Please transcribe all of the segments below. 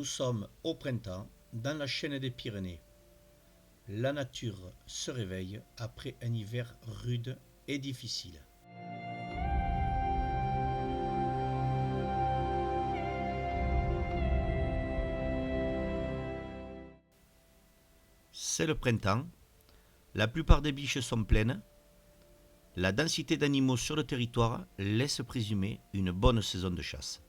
sommes au printemps, dans la chaîne des Pyrénées. La nature se réveille après un hiver rude et difficile. C'est le printemps, la plupart des biches sont pleines, la densité d'animaux sur le territoire laisse présumer une bonne saison de chasse.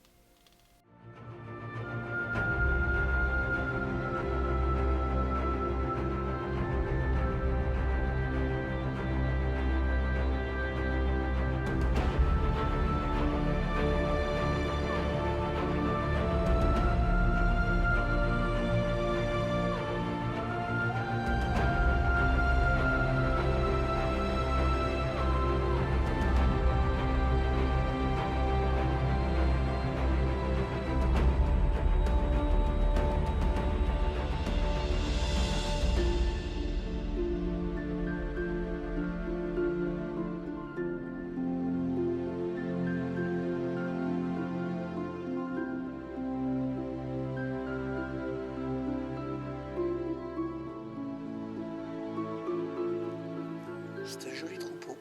C'est un joli troupeau,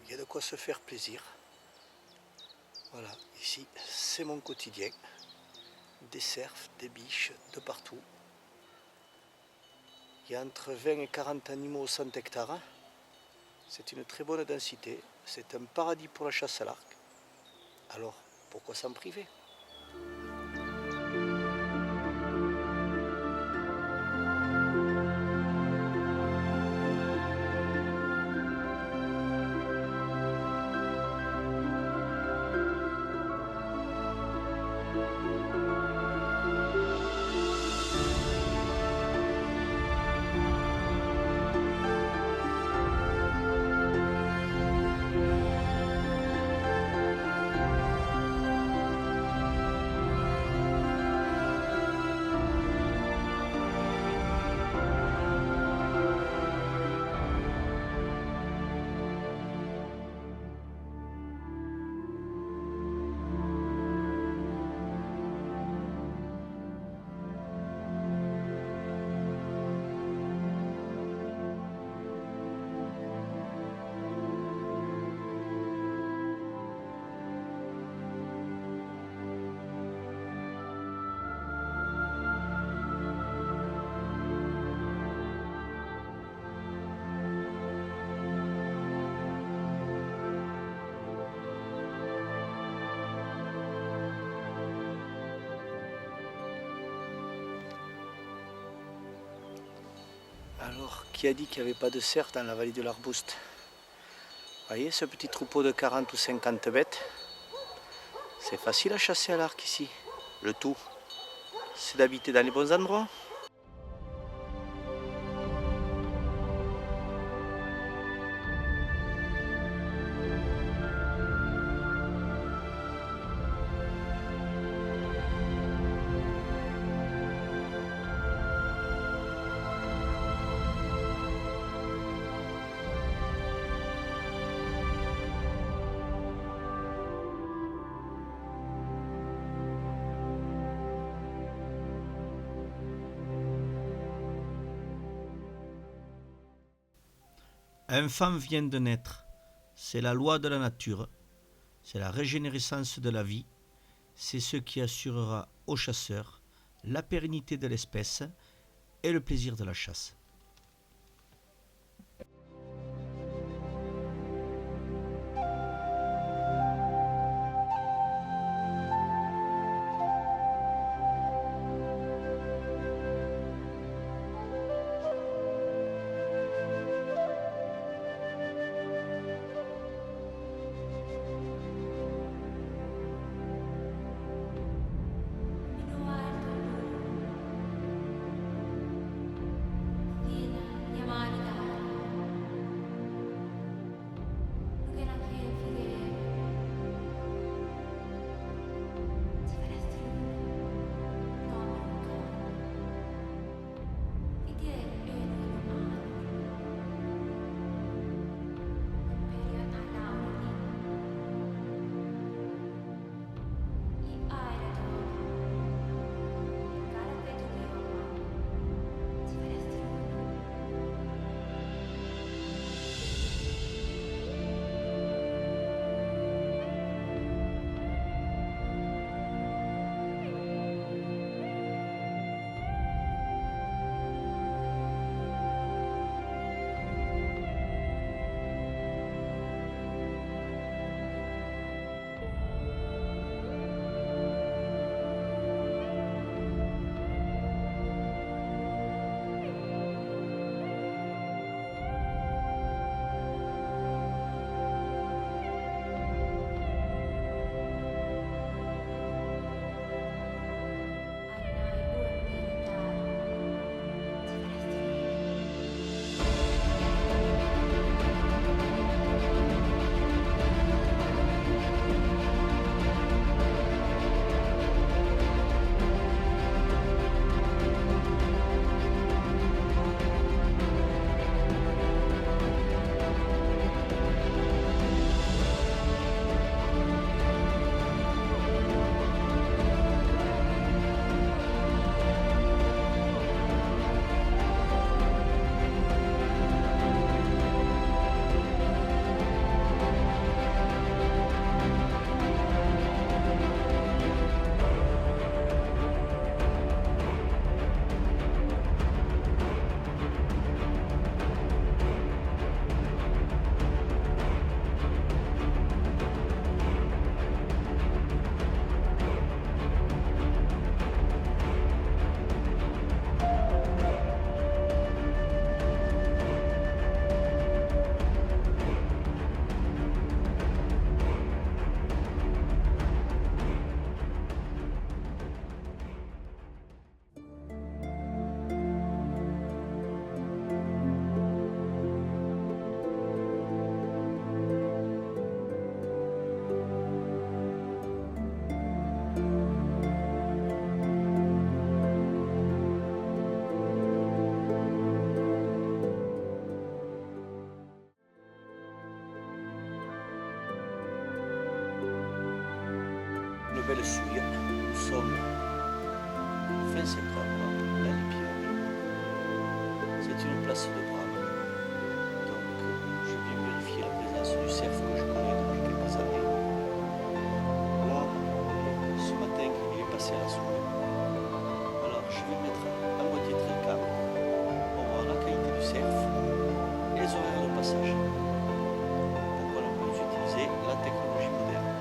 il y a de quoi se faire plaisir. Voilà, ici c'est mon quotidien. Des cerfs, des biches de partout. Il y a entre 20 et 40 animaux au 100 hectares. C'est une très bonne densité, c'est un paradis pour la chasse à l'arc. Alors, pourquoi s'en priver ? Alors, qui a dit qu'il n'y avait pas de cerfs dans la vallée de l'Arbouste ? Vous voyez ce petit troupeau de 40 ou 50 bêtes ? C'est facile à chasser à l'arc ici. Le tout, c'est d'habiter dans les bons endroits. Un enfant vient de naître, c'est la loi de la nature, c'est la régénérescence de la vie, c'est ce qui assurera aux chasseurs la pérennité de l'espèce et le plaisir de la chasse. belle souille. Nous sommes fin septembre, dans les Pyrénées. C'est une place de Brame. Donc je viens vérifier la présence du cerf que je connais depuis quelques années. Là, ce matin, il est passé à la souille. Alors je vais mettre à moitié tricam pour voir la qualité du cerf et les horaires de passage. Donc voilà, on peut utiliser la technologie moderne.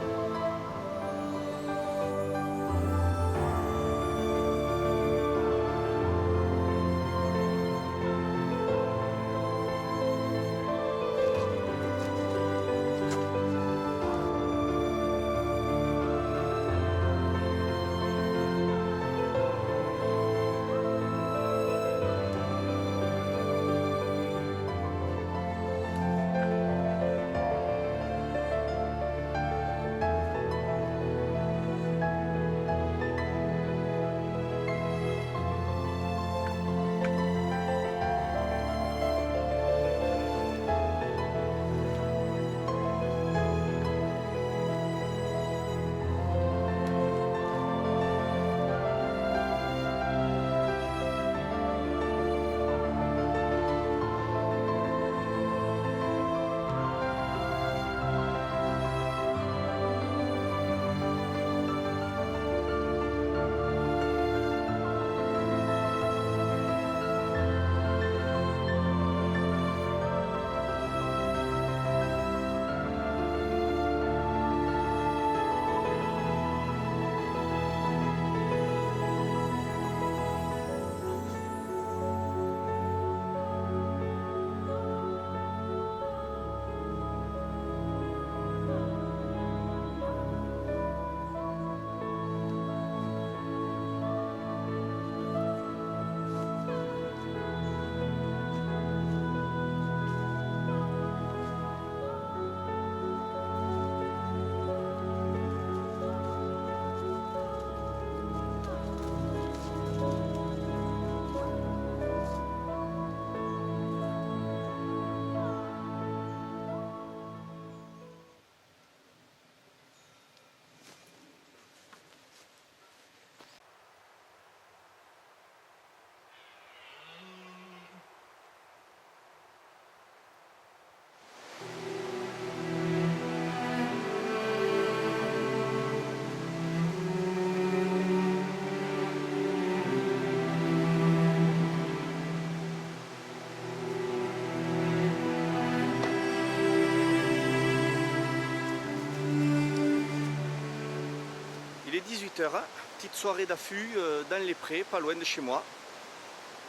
Il est 18h, petite soirée d'affût dans les prés, pas loin de chez moi.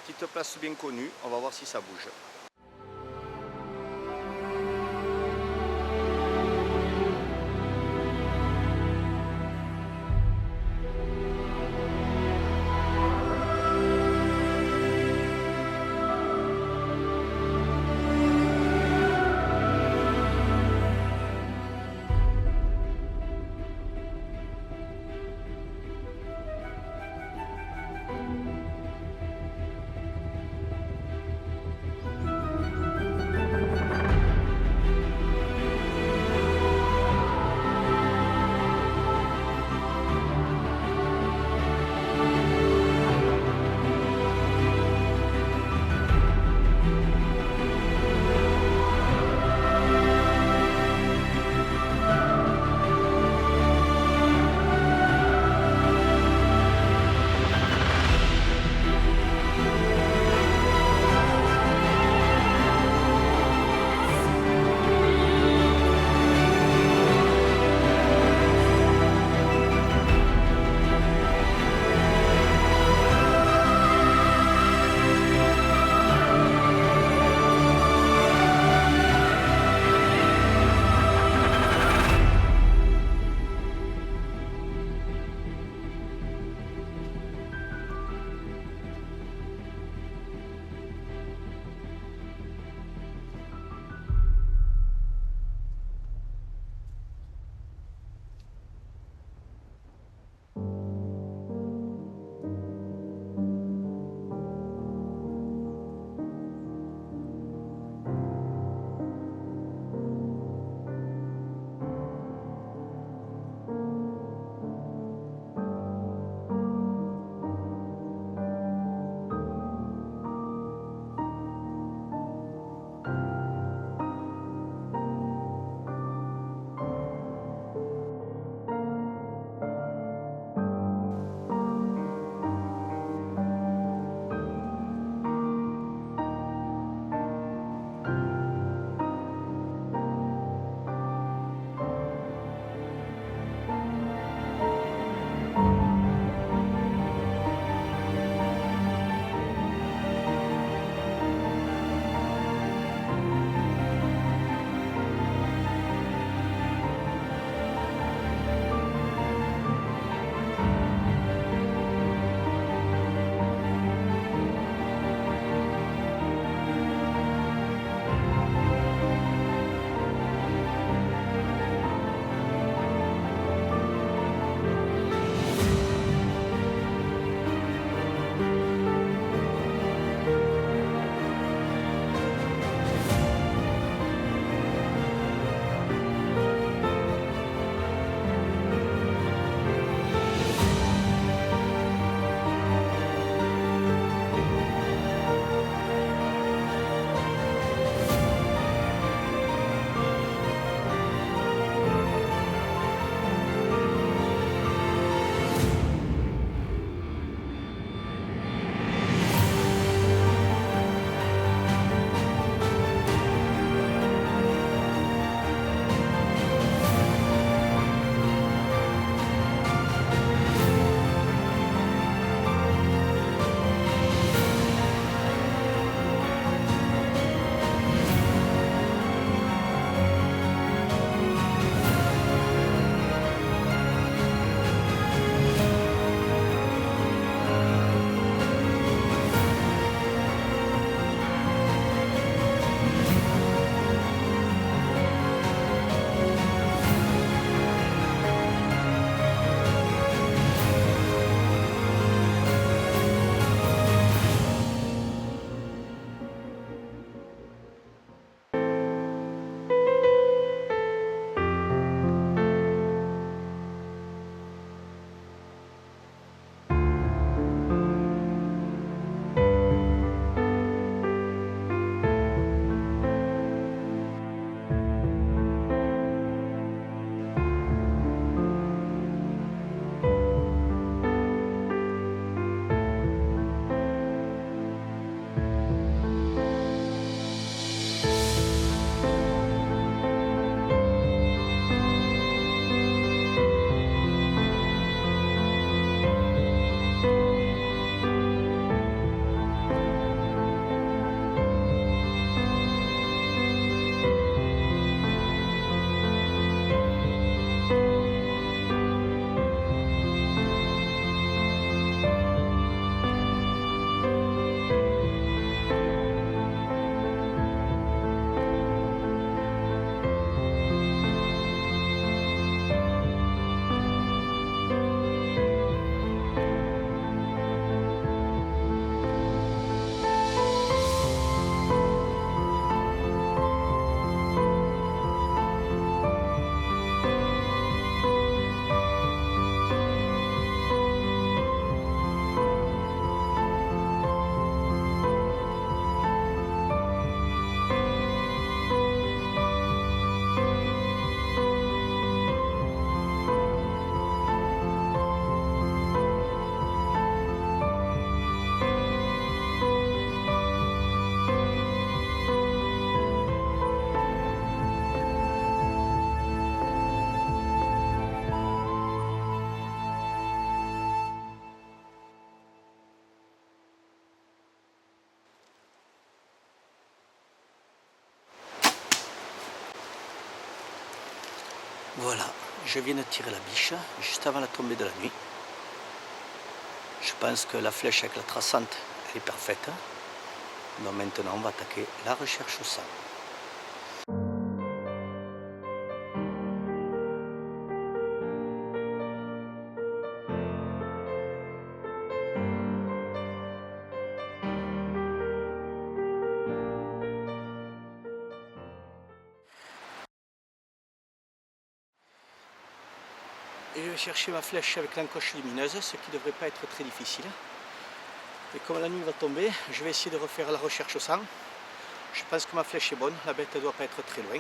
Petite place bien connue, on va voir si ça bouge. Voilà, je viens de tirer la biche juste avant la tombée de la nuit. Je pense que la flèche avec la traçante elle est parfaite. Donc maintenant on va attaquer la recherche au sang. Et je vais chercher ma flèche avec l'encoche lumineuse, ce qui ne devrait pas être très difficile. Et comme la nuit va tomber, je vais essayer de refaire la recherche au sang. Je pense que ma flèche est bonne, la bête ne doit pas être très loin.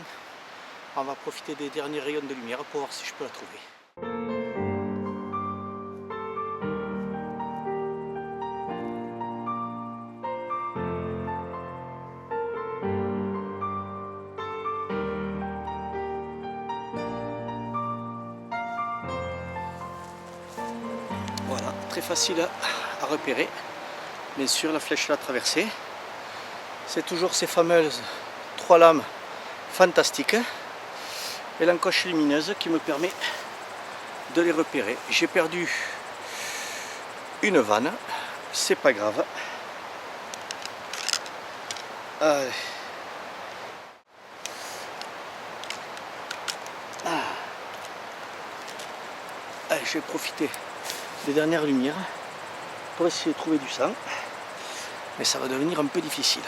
On va profiter des derniers rayons de lumière pour voir si je peux la trouver. Voilà, très facile à repérer. Bien sûr, la flèche l'a traversée. C'est toujours ces fameuses 3 lames fantastiques et l'encoche lumineuse qui me permet de les repérer. J'ai perdu une vanne, c'est pas grave. Allez. Allez, je vais profiter des dernières lumières pour essayer de trouver du sang, mais ça va devenir un peu difficile.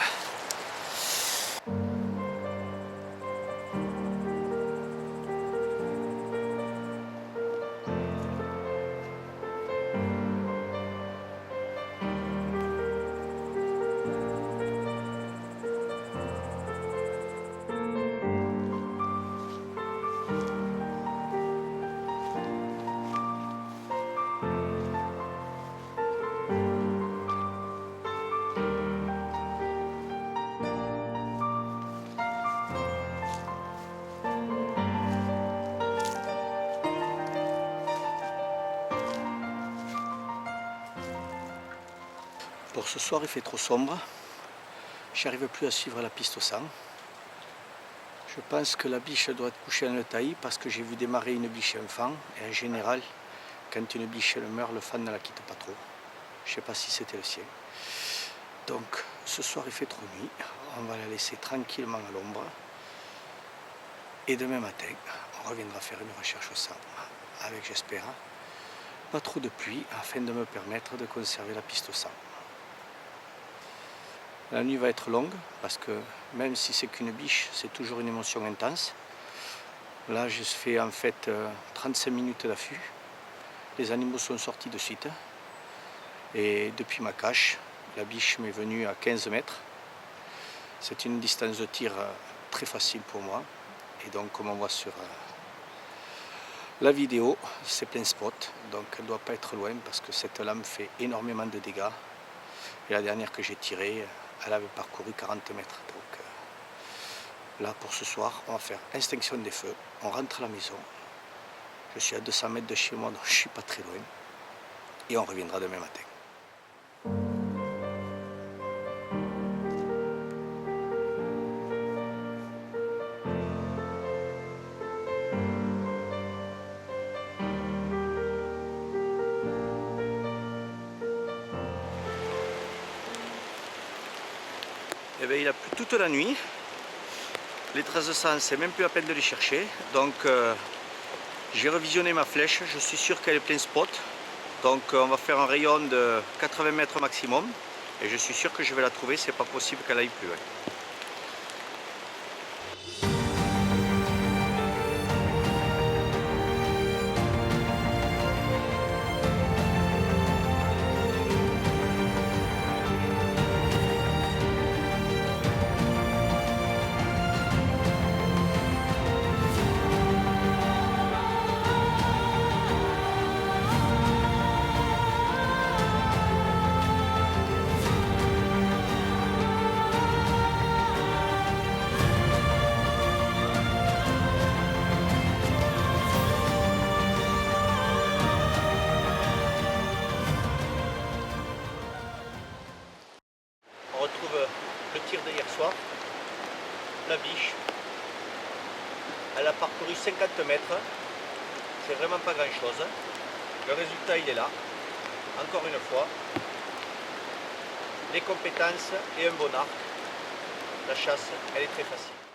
Pour ce soir, il fait trop sombre. J'arrive plus à suivre la piste au sang. Je pense que la biche doit être couchée dans le taillis parce que j'ai vu démarrer une biche et un fan. Et en général, quand une biche elle meurt, le fan ne la quitte pas trop. Je ne sais pas si c'était le sien. Donc ce soir il fait trop nuit. On va la laisser tranquillement à l'ombre. Et demain matin, on reviendra faire une recherche au sang. Avec, j'espère, pas trop de pluie afin de me permettre de conserver la piste au sang. La nuit va être longue parce que même si c'est qu'une biche, c'est toujours une émotion intense. Là, je fais en fait 35 minutes d'affût. Les animaux sont sortis de suite. Et depuis ma cache, la biche m'est venue à 15 mètres. C'est une distance de tir très facile pour moi. Et donc, comme on voit sur la vidéo, c'est plein spot. Donc, elle ne doit pas être loin parce que cette lame fait énormément de dégâts. Et la dernière que j'ai tirée, elle avait parcouru 40 mètres. Donc là, pour ce soir, on va faire extinction des feux. On rentre à la maison. Je suis à 200 mètres de chez moi, donc je ne suis pas très loin. Et on reviendra demain matin. Eh bien, il a plu toute la nuit. Les traces de sang, c'est même plus la peine de les chercher. Donc, j'ai revisionné ma flèche. Je suis sûr qu'elle est plein spot. Donc, on va faire un rayon de 80 mètres maximum. Et je suis sûr que je vais la trouver. C'est pas possible qu'elle aille plus loin. Elle a parcouru 50 mètres. C'est vraiment pas grand chose. Le résultat il est là. Encore une fois. Les compétences et un bon arc. La chasse, elle est très facile.